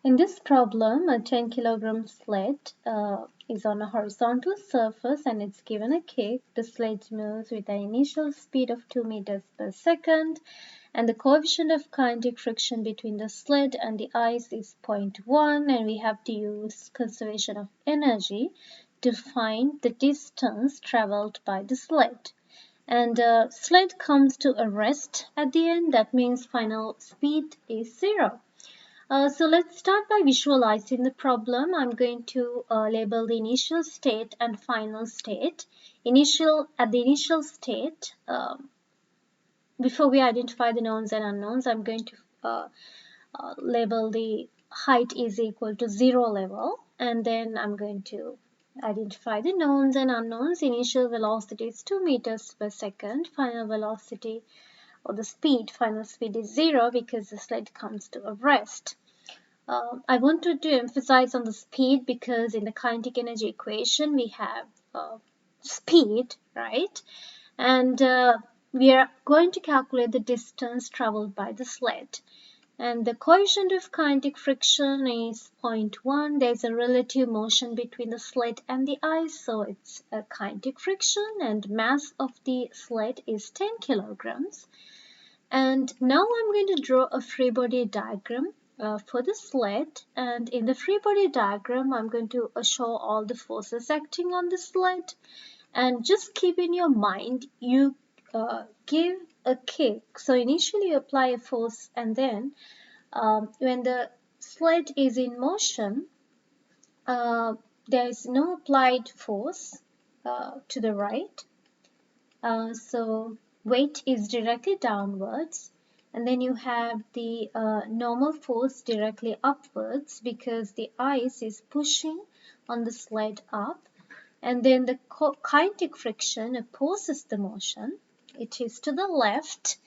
In this problem, a 10 kilogram sled is on a horizontal surface and it's given a kick. The sled moves with an initial speed of 2 meters per second and the coefficient of kinetic friction between the sled and the ice is 0.1, and we have to use conservation of energy to find the distance traveled by the sled. And the sled comes to a rest at the end. That means final speed is 0. So let's start by visualizing the problem. I'm going to label the initial state and final state. At the initial state, before we identify the knowns and unknowns, I'm going to label the height is equal to 0 level, and then I'm going to identify the knowns and unknowns. Initial velocity is 2 meters per second. Final velocity or the speed, final speed is 0 because the sled comes to a rest. I wanted to emphasize on the speed because in the kinetic energy equation we have speed, right? And we are going to calculate the distance traveled by the sled. And the coefficient of kinetic friction is 0.1. There's a relative motion between the sled and the ice, so it's a kinetic friction, and mass of the sled is 10 kilograms. And now I'm going to draw a free body diagram for the sled, and in the free body diagram I'm going to show all the forces acting on the sled, and just keep in your mind you give a kick. So initially you apply a force, and then when the sled is in motion there is no applied force to the right, so weight is directly downwards, and then you have the normal force directly upwards because the ice is pushing on the sled up, and then the kinetic friction opposes the motion. It is to the left.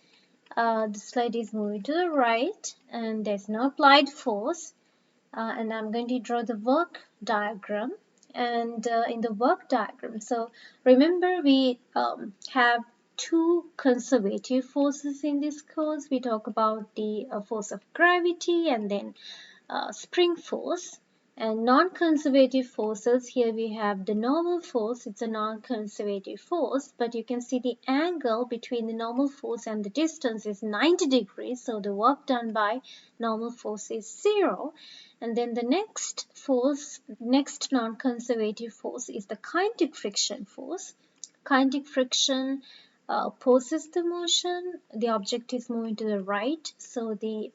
The sled is moving to the right and there's no applied force, and I'm going to draw the work diagram. And in the work diagram, so remember we have two conservative forces in this course. We talk about the force of gravity and then spring force. And non-conservative forces, here we have the normal force. It's a non-conservative force, but you can see the angle between the normal force and the distance is 90 degrees, so the work done by normal force is 0. And then the next force, next non-conservative force is the kinetic friction force. Kinetic friction opposes the motion. The object is moving to the right, so the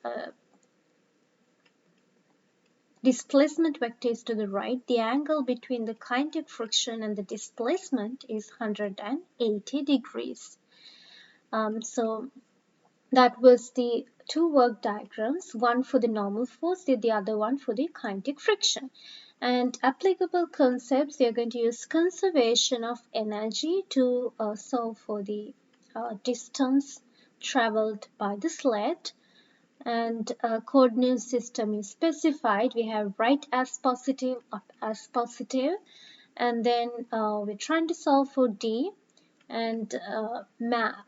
displacement vector is to the right. The angle between the kinetic friction and the displacement is 180 degrees. So that was the two work diagrams, one for the normal force, the other one for the kinetic friction. And applicable concepts, we are going to use conservation of energy to solve for the distance traveled by the sled. And coordinate system is specified. We have right as positive, up as positive, and then we're trying to solve for D, and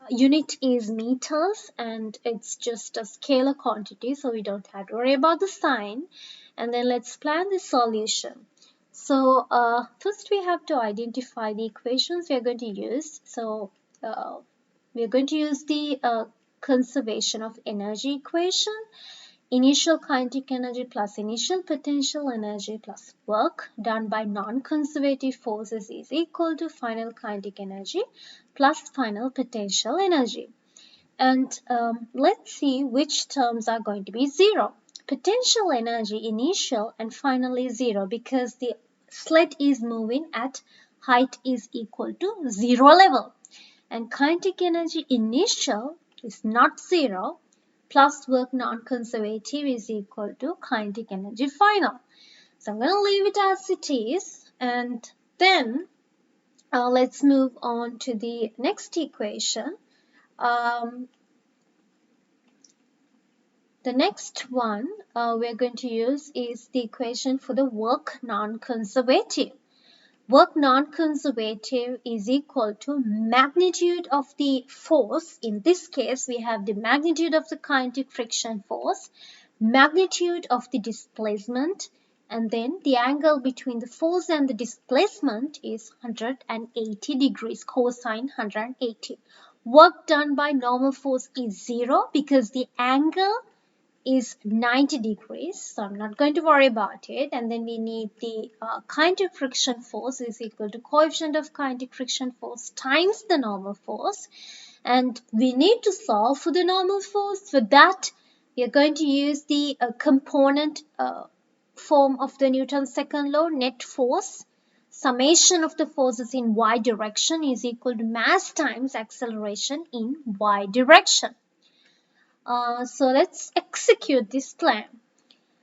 unit is meters, and it's just a scalar quantity, so we don't have to worry about the sign. And then let's plan the solution. So first we have to identify the equations we are going to use. So we are going to use the conservation of energy equation. Initial kinetic energy plus initial potential energy plus work done by non-conservative forces is equal to final kinetic energy plus final potential energy. And let's see which terms are going to be 0. Potential energy initial and finally 0 because the sled is moving at height is equal to 0 level. And kinetic energy initial is not 0, plus work non-conservative is equal to kinetic energy final. So I'm going to leave it as it is, and then let's move on to the next equation. The next one we're going to use is the equation for the work non-conservative. Work non-conservative is equal to magnitude of the force. In this case, we have the magnitude of the kinetic friction force magnitude of the displacement, and then the angle between the force and the displacement is 180 degrees, cosine 180. Work done by normal force is 0 because the angle is 90 degrees, so I'm not going to worry about it. And then we need the kinetic friction force is equal to coefficient of kinetic friction force times the normal force. And we need to solve for the normal force. For that, we are going to use the component form of the Newton's second law. Net force, summation of the forces in y direction is equal to mass times acceleration in y direction. So let's execute this plan.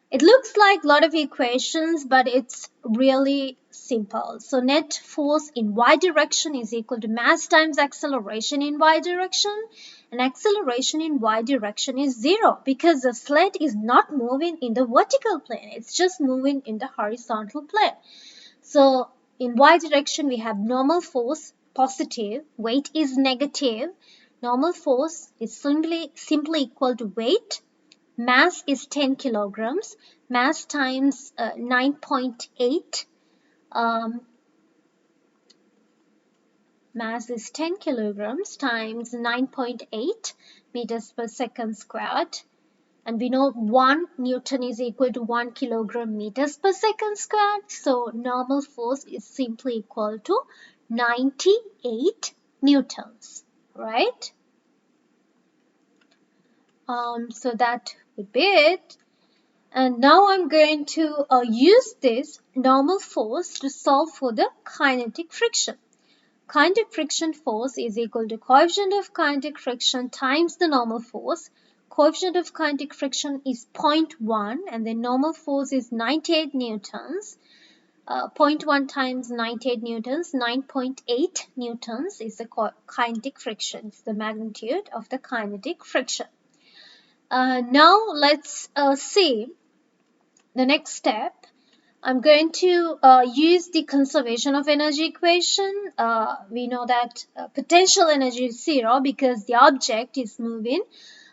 It looks like a lot of equations, but it's really simple. So net force in y direction is equal to mass times acceleration in y direction. And acceleration in y direction is 0 because the sled is not moving in the vertical plane. It's just moving in the horizontal plane. So in y direction, we have normal force, positive, weight is negative. Normal force is simply equal to weight. Mass is 10 kilograms. Mass times 9.8. Mass is 10 kilograms times 9.8 meters per second squared. And we know 1 Newton is equal to 1 kilogram meters per second squared. So normal force is simply equal to 98 newtons, right? So that would be it. And now I'm going to use this normal force to solve for the kinetic friction. Kinetic friction force is equal to coefficient of kinetic friction times the normal force. Coefficient of kinetic friction is 0.1 and the normal force is 98 newtons. 0.1 times 98 newtons, 9.8 newtons is the kinetic friction, it's the magnitude of the kinetic friction. Now let's see the next step. I'm going to use the conservation of energy equation. We know that potential energy is 0 because the object is moving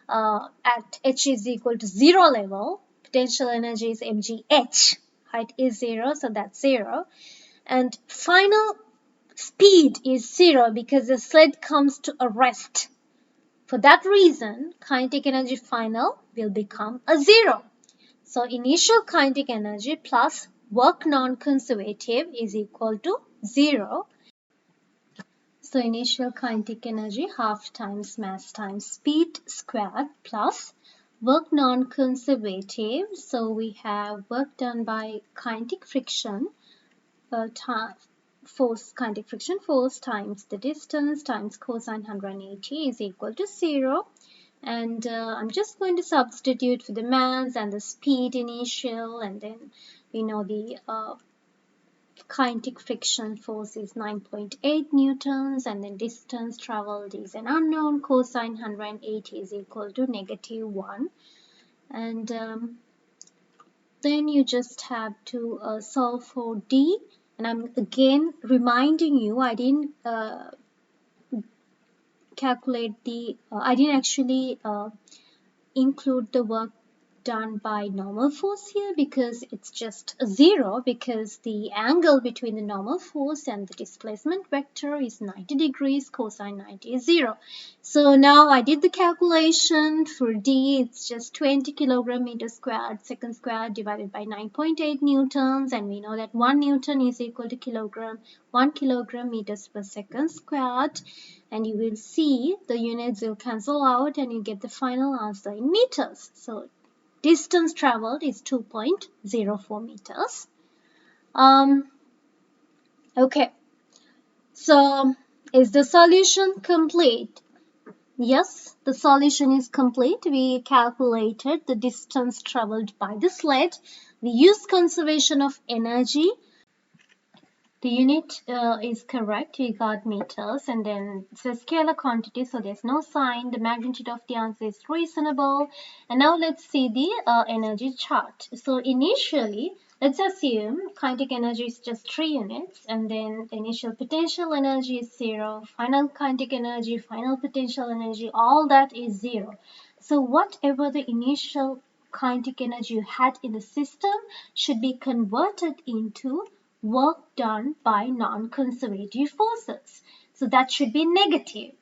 at h is equal to 0 level. Potential energy is mgh. Height is 0, so that's 0. And final speed is 0 because the sled comes to a rest. For that reason, kinetic energy final will become a 0. So initial kinetic energy plus work non-conservative is equal to 0. So initial kinetic energy half times mass times speed squared plus work non-conservative. So we have work done by kinetic friction force, kinetic friction force times the distance times cosine 180 is equal to 0. And I'm just going to substitute for the mass and the speed initial, and then we know the kinetic friction force is 9.8 newtons, and then distance traveled is an unknown. Cosine 180 is equal to -1. And then you just have to solve for D. And I'm again reminding you, I didn't calculate the, I didn't actually include the work done by normal force here because it's just 0 because the angle between the normal force and the displacement vector is 90 degrees, cosine 90 is 0. So now I did the calculation for D, it's just 20 kilogram meter squared second squared divided by 9.8 newtons, and we know that 1 newton is equal to kilogram, 1 kilogram meters per second squared, and you will see the units will cancel out and you get the final answer in meters. So distance traveled is 2.04 meters. Okay, so is the solution complete? Yes, the solution is complete. We calculated the distance traveled by the sled. We used conservation of energy. The unit is correct. We got meters, and then it's a scalar quantity, so there's no sign. The magnitude of the answer is reasonable. And now let's see the energy chart. So initially, let's assume kinetic energy is just 3 units, and then the initial potential energy is 0, final kinetic energy, final potential energy, all that is 0. So whatever the initial kinetic energy you had in the system should be converted into work done by non-conservative forces. So that should be negative.